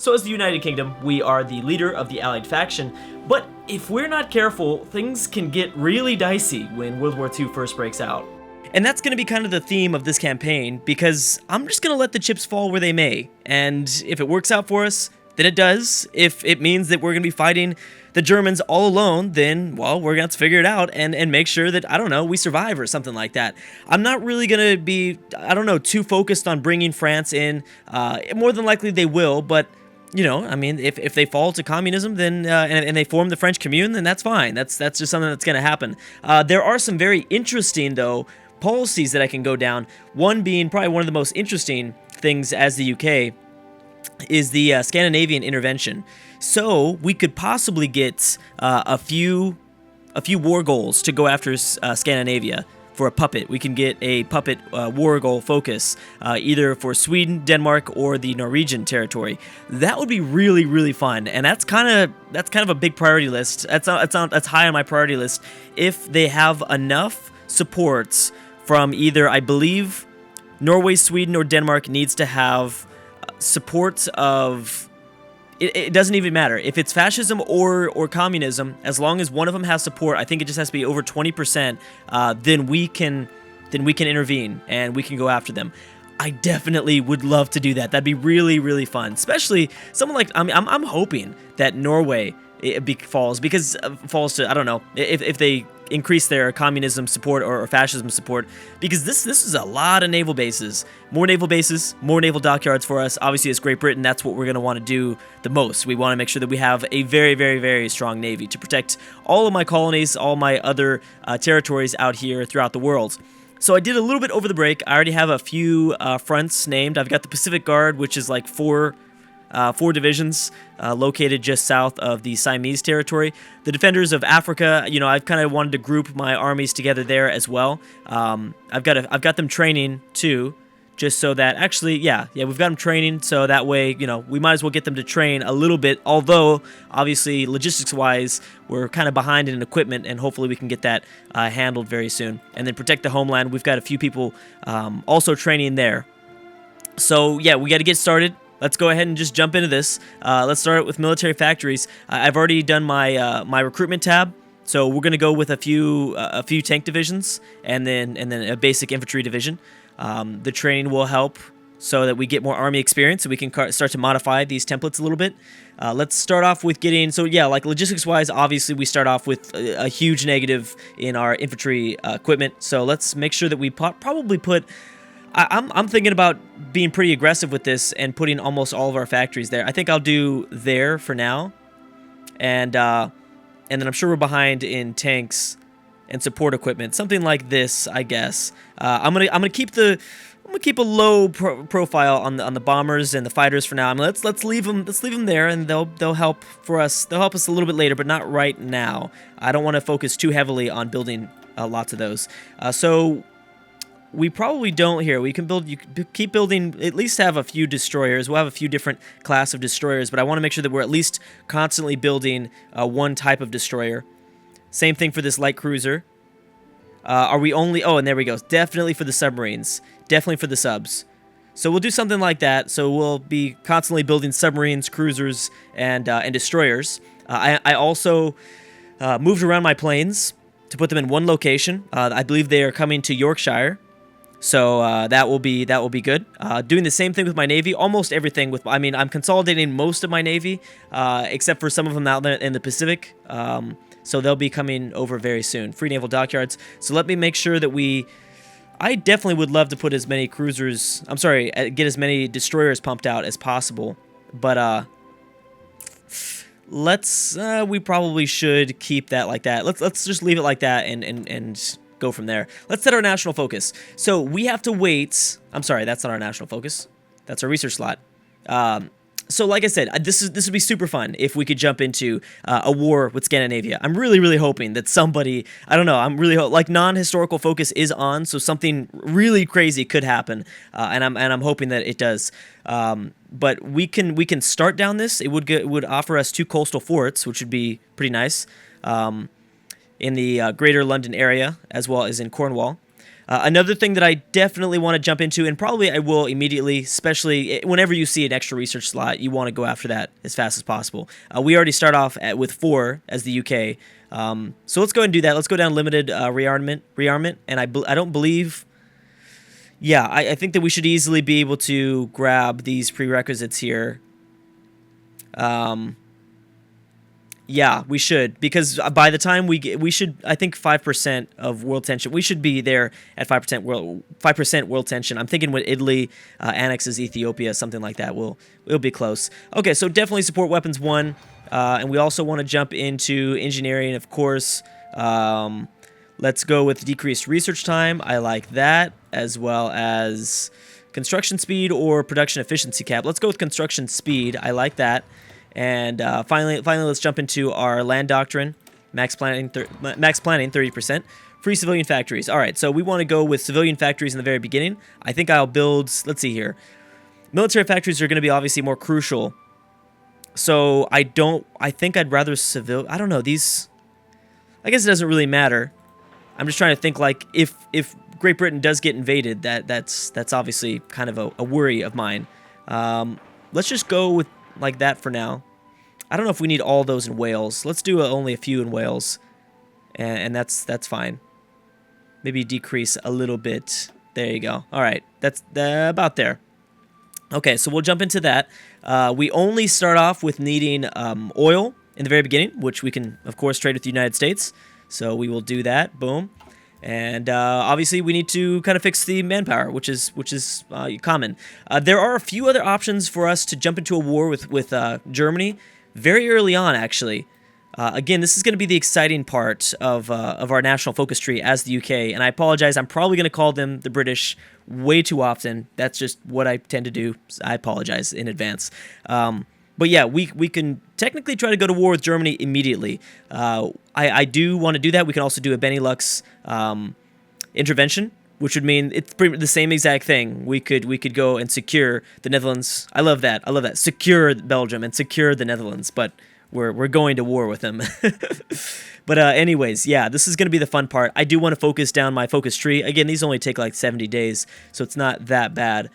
So as the United Kingdom, we are the leader of the Allied faction, but if we're not careful, things can get really dicey when World War II first breaks out. And that's going to be kind of the theme of this campaign, because I'm just going to let the chips fall where they may, and if it works out for us, then it does. If it means that we're going to be fighting the Germans all alone, then, well, we're going to have to figure it out and make sure that, I don't know, we survive or something like that. I'm not really going to be, I don't know, too focused on bringing France in. More than likely they will, but, you know, I mean, if they fall to communism, then and they form the French Commune, then that's fine. That's just something that's going to happen. There are some very interesting, though, policies that I can go down. One being probably one of the most interesting things as the UK is the Scandinavian intervention. So we could possibly get a few war goals to go after Scandinavia for a puppet. We can get a puppet war goal focus either for Sweden, Denmark, or the Norwegian territory. That would be really, really fun, and that's kind of a big priority list. That's high on my priority list. If they have enough supports from either, I believe, Norway, Sweden, or Denmark needs to have support of, it doesn't even matter if it's fascism or communism, as long as one of them has support. I think it just has to be over 20%. Then we can intervene and we can go after them. I definitely would love to do that. That'd be really, really fun, especially someone like, I'm hoping that Norway falls to, I don't know, if they increase their communism support or fascism support, because this is a lot of naval bases, more naval dockyards for us. Obviously, as Great Britain, that's what we're going to want to do the most. We want to make sure that we have a very, very, very strong navy to protect all of my colonies, all my other territories out here throughout the world. So I did a little bit over the break. I already have a few fronts named. I've got the Pacific Guard, which is like four divisions located just south of the Siamese territory. The Defenders of Africa, you know, I've kind of wanted to group my armies together there as well. I've got them training too, just so that actually, yeah, we've got them training, so that way, you know, we might as well get them to train a little bit. Although, obviously, logistics-wise, we're kind of behind in equipment, and hopefully we can get that handled very soon. And then protect the homeland. We've got a few people also training there. So yeah, we got to get started. Let's go ahead and just jump into this. Let's start with military factories. I've already done my my recruitment tab, so we're gonna go with a few tank divisions and then a basic infantry division. The training will help so that we get more army experience, so we can start to modify these templates a little bit. Let's start off with getting, so yeah, like logistics-wise, obviously we start off with a huge negative in our infantry equipment. So let's make sure that we probably put. I'm thinking about being pretty aggressive with this and putting almost all of our factories there. I think I'll do there for now, and then I'm sure we're behind in tanks and support equipment, something like this, I guess. I'm gonna keep a low profile on the bombers and the fighters for now. I mean, let's leave them there, and they'll help for us. They'll help us a little bit later, but not right now. I don't want to focus too heavily on building lots of those. So. We probably don't here. We can build. You can keep building. At least have a few destroyers. We'll have a few different class of destroyers, but I want to make sure that we're at least constantly building one type of destroyer. Same thing for this light cruiser. Are we only? Oh, and there we go. Definitely for the submarines. Definitely for the subs. So we'll do something like that. So we'll be constantly building submarines, cruisers, and destroyers. I also moved around my planes to put them in one location. I believe they are coming to Yorkshire. So that will be good. Doing the same thing with my Navy, almost everything I mean, I'm consolidating most of my Navy, except for some of them out there in the Pacific. So they'll be coming over very soon. Free naval dockyards. So let me make sure that I definitely would love to put as many cruisers, get as many destroyers pumped out as possible. But we probably should keep that like that. Let's just leave it like that and go from there. Let's set our national focus. So we have to wait. I'm sorry, that's not our national focus. That's our research slot. So like I said, this would be super fun if we could jump into a war with Scandinavia. I'm really, really hoping that somebody, I don't know, I'm really like non-historical focus is on, so something really crazy could happen, and I'm hoping that it does. But we can start down this. It would offer us 2 coastal forts, which would be pretty nice. In the greater London area, as well as in Cornwall. Another thing that I definitely want to jump into, and probably I will immediately, especially whenever you see an extra research slot, you want to go after that as fast as possible. We already start off with 4 as the UK, so let's go ahead and do that. Let's go down limited rearmament, and I don't believe... Yeah, I think that we should easily be able to grab these prerequisites here. Yeah, we should, because by the time we should, I think 5% of world tension. We should be there at 5% world tension. I'm thinking when Italy annexes Ethiopia, something like that, we'll be close. Okay, so definitely support weapons 1, and we also want to jump into engineering, of course. Let's go with decreased research time. I like that, as well as construction speed or production efficiency cap. Let's go with construction speed. I like that. And finally, let's jump into our land doctrine. Max planning 30%. Free civilian factories. All right, so we want to go with civilian factories in the very beginning. I think I'll build, let's see here. Military factories are going to be obviously more crucial. So I think I'd rather I don't know, these, I guess it doesn't really matter. I'm just trying to think, like, if Great Britain does get invaded, that's obviously kind of a worry of mine. Let's just go with like that for now. I don't know if we need all those in Wales. Let's do only a few in Wales, and that's fine. Maybe decrease a little bit. There you go. All right, that's about there. Okay, so we'll jump into that. We only start off with needing oil in the very beginning, which we can, of course, trade with the United States. So we will do that. Boom. And obviously, we need to kind of fix the manpower, which is common. There are a few other options for us to jump into a war with Germany very early on, actually. Again, this is going to be the exciting part of our national focus tree as the UK. And I apologize, I'm probably going to call them the British way too often. That's just what I tend to do. I apologize in advance. But yeah, we can technically try to go to war with Germany immediately. I do want to do that. We can also do a Benelux intervention, which would mean it's pretty the same exact thing. We could go and secure the Netherlands. I love that. Secure Belgium and secure the Netherlands, but we're going to war with them. But anyways, yeah, this is going to be the fun part. I do want to focus down my focus tree. Again, these only take like 70 days, so it's not that bad.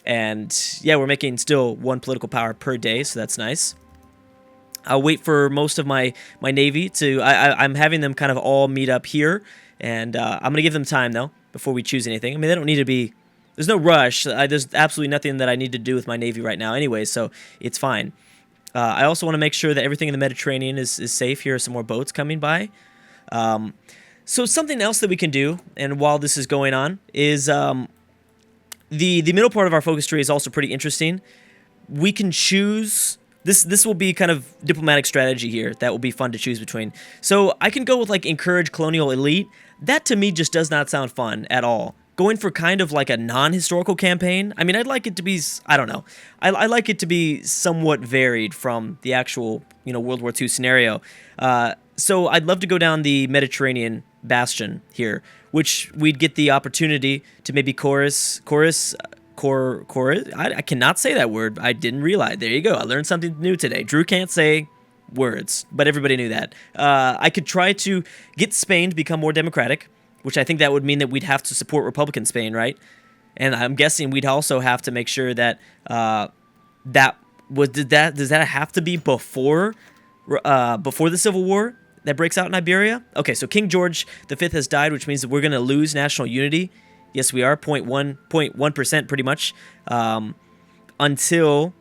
And yeah, we're making still 1 political power per day, so that's nice. I'll wait for most of my navy to... I'm having them kind of all meet up here, and I'm going to give them time, though, before we choose anything. I mean, they don't need to be... There's no rush. There's absolutely nothing that I need to do with my navy right now anyway, so it's fine. I also want to make sure that everything in the Mediterranean is safe. Here are some more boats coming by. So something else that we can do, and while this is going on, is... The middle part of our focus tree is also pretty interesting. We can choose... This will be kind of diplomatic strategy here that will be fun to choose between. So I can go with, like, encourage colonial elite. That, to me, just does not sound fun at all. Going for kind of like a non-historical campaign. I mean, I'd like it to be... I don't know. I like it to be somewhat varied from the actual, World War II scenario. So I'd love to go down the Mediterranean bastion here, which we'd get the opportunity to maybe chorus. I cannot say that word. I didn't realize. There you go. I learned something new today. Drew can't say words, but everybody knew that. I could try to get Spain to become more democratic, which I think that would mean that we'd have to support Republican Spain, right? And I'm guessing we'd also have to make sure that does that have to be before the Civil War that breaks out in Iberia? Okay, so King George V has died, which means that we're going to lose national unity. Yes, we are 0.1% pretty much until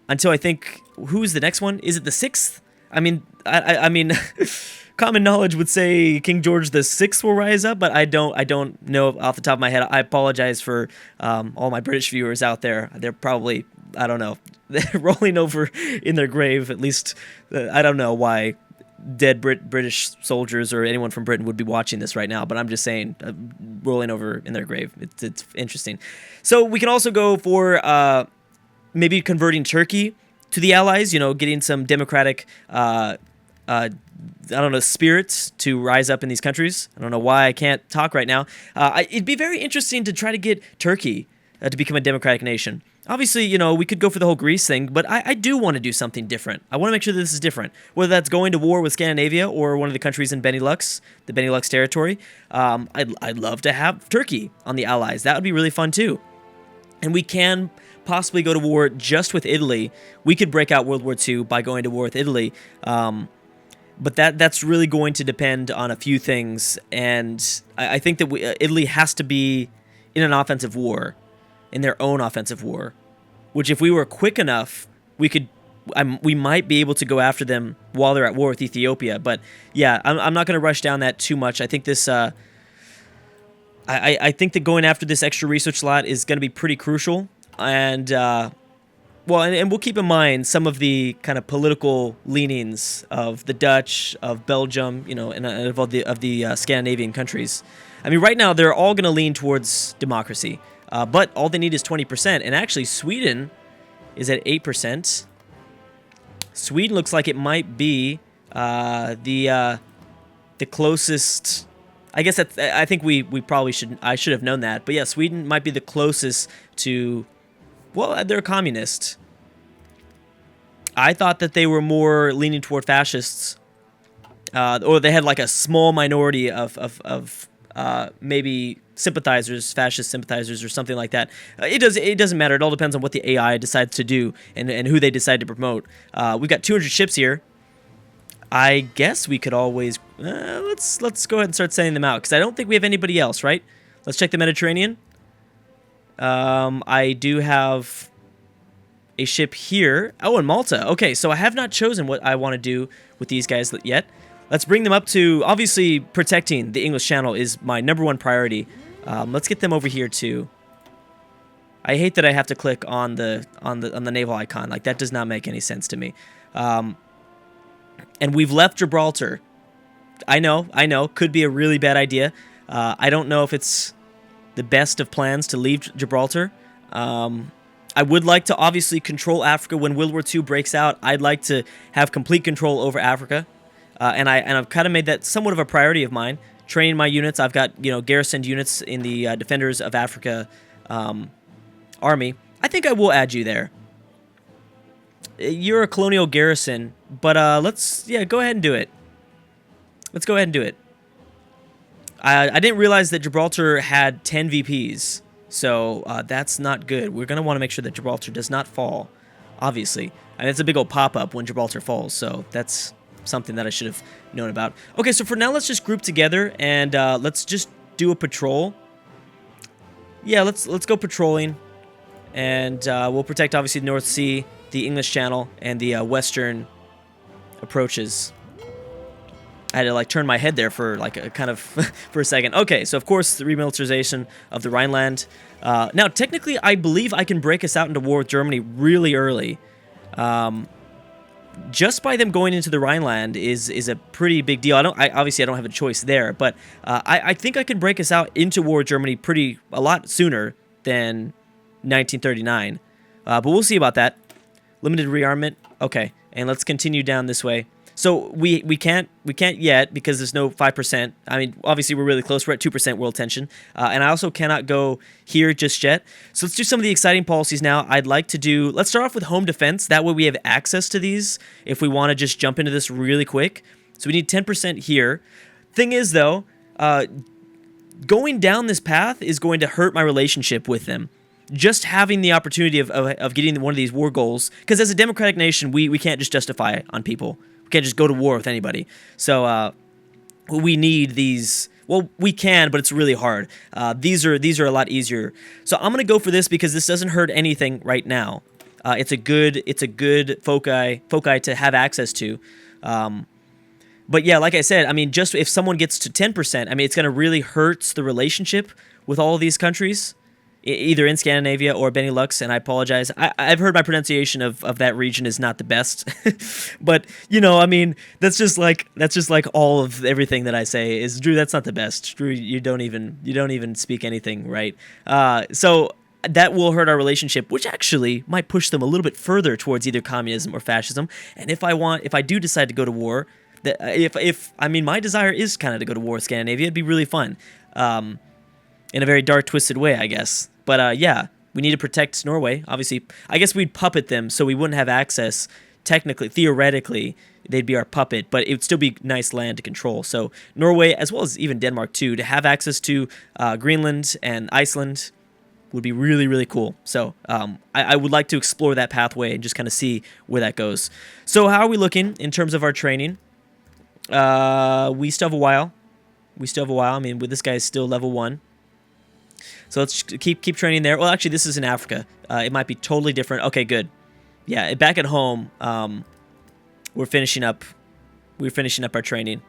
I think, who's the next one? Is it the 6th? I mean, common knowledge would say King George VI will rise up, but I don't know off the top of my head. I apologize for all my British viewers out there. They're probably, I don't know, they're rolling over in their grave. At least I don't know why dead British soldiers or anyone from Britain would be watching this right now, but I'm just saying, rolling over in their grave. It's interesting. So we can also go for maybe converting Turkey to the Allies, getting some democratic, spirits to rise up in these countries. I don't know why I can't talk right now. It'd be very interesting to try to get Turkey to become a democratic nation. Obviously, you know, we could go for the whole Greece thing, but I do want to do something different. I want to make sure that this is different. Whether that's going to war with Scandinavia or one of the countries in Benelux, the Benelux territory, I'd love to have Turkey on the Allies. That would be really fun too. And we can possibly go to war just with Italy. We could break out World War II by going to war with Italy. But that's really going to depend on a few things. And I think that Italy has to be in an offensive war, in their own offensive war, which if we were quick enough, we might be able to go after them while they're at war with Ethiopia. But yeah, I'm not going to rush down that too much. I think this, I think that going after this extra research slot is going to be pretty crucial. And well, and we'll keep in mind some of the kind of political leanings of the Dutch, of Belgium, you know, and of the Scandinavian countries. I mean, right now they're all going to lean towards democracy. But all they need is 20%. And actually, Sweden is at 8%. Sweden looks like it might be the closest. I guess I think we probably should. I should have known that. But yeah, Sweden might be the closest to. Well, they're communist. I thought that they were more leaning toward fascists, or they had like a small minority of maybe sympathizers, fascist sympathizers, or something like that. It doesn't matter. It all depends on what the AI decides to do and who they decide to promote. We've got 200 ships here. I guess we could always let's go ahead and start sending them out because I don't think we have anybody else, right? Let's check the Mediterranean. I do have a ship here. Oh, in Malta. Okay, so I have not chosen what I want to do with these guys yet. Let's bring them up to, obviously, protecting the English Channel is my #1 priority. Let's get them over here too. I hate that I have to click on the naval icon. Like that does not make any sense to me. And we've left Gibraltar. I know, could be a really bad idea. I don't know if it's the best of plans to leave Gibraltar. I would like to obviously control Africa when World War II breaks out. I'd like to have complete control over Africa. And I've kind of made that somewhat of a priority of mine. Training my units. I've got, you know, garrisoned units in the Defenders of Africa army. I think I will add you there. You're a colonial garrison, but go ahead and do it. Let's go ahead and do it. I didn't realize that Gibraltar had 10 VPs, so that's not good. We're going to want to make sure that Gibraltar does not fall, obviously. And it's a big old pop-up when Gibraltar falls, so that's something that I should have known about. Okay, so for now, let's just group together and let's just do a patrol. Yeah, let's go patrolling, and we'll protect obviously the North Sea, the English Channel, and the western approaches. I had to like turn my head there for like a kind of for a second. Okay, so of course the remilitarization of the Rhineland. Now technically, I believe I can break us out into war with Germany really early. Just by them going into the Rhineland is a pretty big deal. Obviously I don't have a choice there, but I think I can break us out into war with Germany a lot sooner than 1939. But we'll see about that. Limited rearmament. Okay, and let's continue down this way. So we can't yet because there's no 5%. I mean, obviously we're really close. We're at 2% world tension, and I also cannot go here just yet. So let's do some of the exciting policies now. I'd like to do. Let's start off with home defense. That way we have access to these if we want to just jump into this really quick. So we need 10% here. Thing is though, going down this path is going to hurt my relationship with them. Just having the opportunity of getting one of these war goals, because as a democratic nation, we can't just justify it on people. We can't just go to war with anybody. So we need these. Well, we can, but it's really hard. These are a lot easier. So I'm gonna go for this because this doesn't hurt anything right now. It's a good foci to have access to. But yeah, like I said, I mean, just if someone gets to 10%, I mean, it's gonna really hurt the relationship with all of these countries, either in Scandinavia or Benelux, and I apologize. I've heard my pronunciation of that region is not the best, but you know, I mean, that's just like all of everything that I say is Drew. That's not the best, Drew. You don't even speak anything right. So that will hurt our relationship, which actually might push them a little bit further towards either communism or fascism. And if I do decide to go to war, I mean, my desire is kind of to go to war with Scandinavia. It'd be really fun. In a very dark, twisted way, I guess. But yeah, We need to protect Norway. Obviously, I guess we'd puppet them so we wouldn't have access. Technically, theoretically, they'd be our puppet, but it would still be nice land to control. So Norway, as well as even Denmark too, to have access to Greenland and Iceland would be really, really cool. So I would like to explore that pathway and just kind of see where that goes. So how are we looking in terms of our training? We still have a while. I mean, with this guy is still level 1. So let's keep training there. Well, actually, this is in Africa. It might be totally different. Okay, good. Yeah, back at home, we're finishing up our training.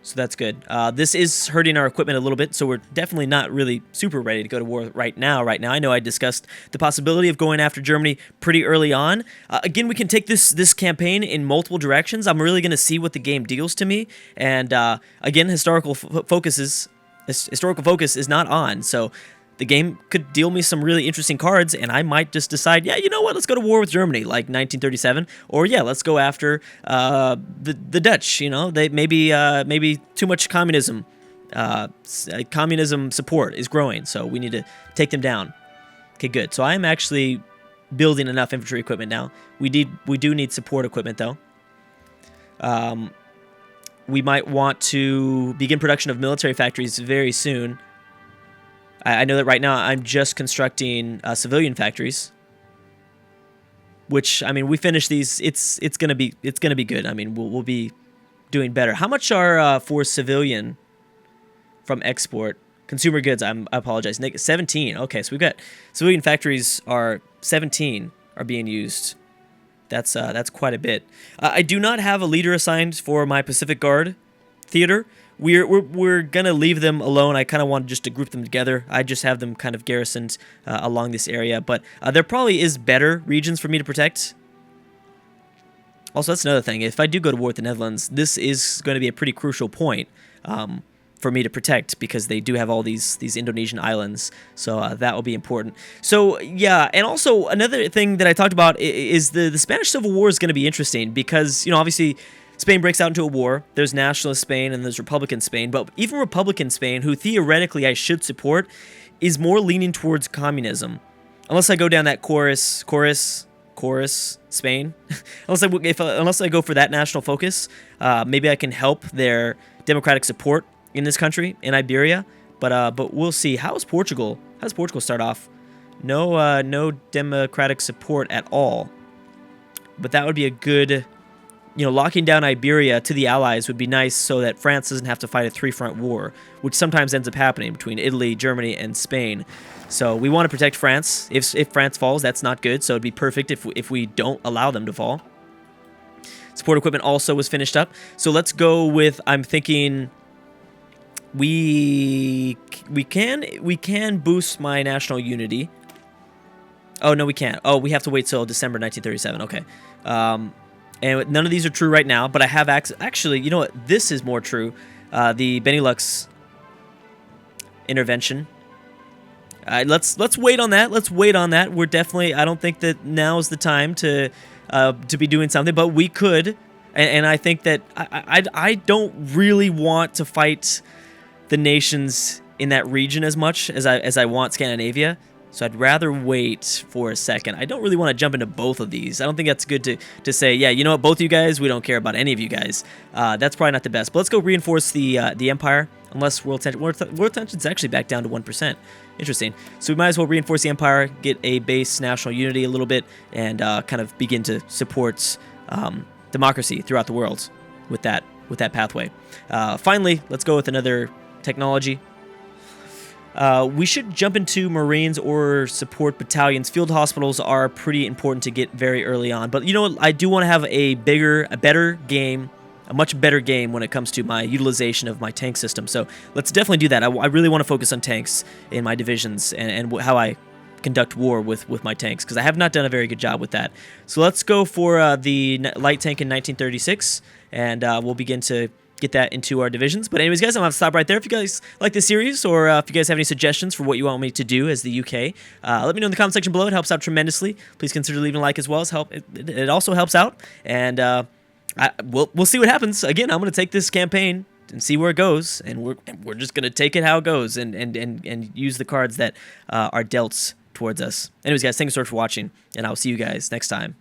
So that's good. This is hurting our equipment a little bit, so we're definitely not really super ready to go to war right now. I know I discussed the possibility of going after Germany pretty early on. Again, we can take this campaign in multiple directions. I'm really going to see what the game deals to me. And again, historical focus is not on, so the game could deal me some really interesting cards, and I might just decide, yeah, you know what, let's go to war with Germany, like 1937, or yeah, let's go after the Dutch. You know, they maybe too much communism. Communism support is growing, so we need to take them down. Okay, good. So I am actually building enough infantry equipment now. We do need support equipment though. We might want to begin production of military factories very soon. I know that right now I'm just constructing civilian factories, which, I mean, we finish these. It's gonna be good. I mean, we'll be doing better. How much are for civilian from export? Consumer goods. I apologize. 17. Okay, so we've got civilian factories are 17 are being used. That's quite a bit. I do not have a leader assigned for my Pacific Guard theater. We're gonna leave them alone. I kind of want just to group them together. I just have them kind of garrisoned along this area, but there probably is better regions for me to protect. Also, that's another thing. If I do go to war with the Netherlands, this is going to be a pretty crucial point for me to protect, because they do have all these Indonesian islands, so that will be important. So yeah, and also another thing that I talked about is the Spanish Civil War is going to be interesting, because, you know, obviously Spain breaks out into a war. There's nationalist Spain and there's Republican Spain, but even Republican Spain, who theoretically I should support, is more leaning towards communism. Unless I go down that chorus Spain. unless I go for that national focus, maybe I can help their democratic support in this country, in Iberia. But we'll see. How does Portugal start off? No democratic support at all. But that would be a good, you know, locking down Iberia to the Allies would be nice, so that France doesn't have to fight a three-front war, which sometimes ends up happening between Italy, Germany, and Spain. So we want to protect France. If France falls, that's not good, so it'd be perfect if we don't allow them to fall. Support equipment also was finished up. So let's go with, I'm thinking we can boost my national unity. Oh, no, we can't. Oh, we have to wait till December 1937. Okay. And none of these are true right now, but I have actually, you know what? This is more true. The Benelux intervention. Let's wait on that. We're definitely, I don't think that now is the time to be doing something, but we could. And I think that I don't really want to fight the nations in that region as much as I want Scandinavia. So I'd rather wait for a second. I don't really want to jump into both of these. I don't think that's good to say, yeah, you know what, both of you guys, we don't care about any of you guys. That's probably not the best. But let's go reinforce the Empire, unless world tension's actually back down to 1%. Interesting. So we might as well reinforce the Empire, get a base national unity a little bit, and kind of begin to support democracy throughout the world with that pathway. Finally, let's go with another technology. We should jump into Marines or support battalions. Field hospitals are pretty important to get very early on. But you know what? I do want to have a much better game when it comes to my utilization of my tank system. So let's definitely do that. I really want to focus on tanks in my divisions and how I conduct war with my tanks, because I have not done a very good job with that. So let's go for the light tank in 1936, and we'll begin to get that into our divisions. But anyways, guys, I'm going to stop right there. If you guys like this series, or if you guys have any suggestions for what you want me to do as the UK, let me know in the comment section below. It helps out tremendously. Please consider leaving a like as well. It also helps out. And we'll see what happens. Again, I'm going to take this campaign and see where it goes, and we're just going to take it how it goes, and use the cards that are dealt towards us. Anyways, guys, thanks so much for watching, and I'll see you guys next time.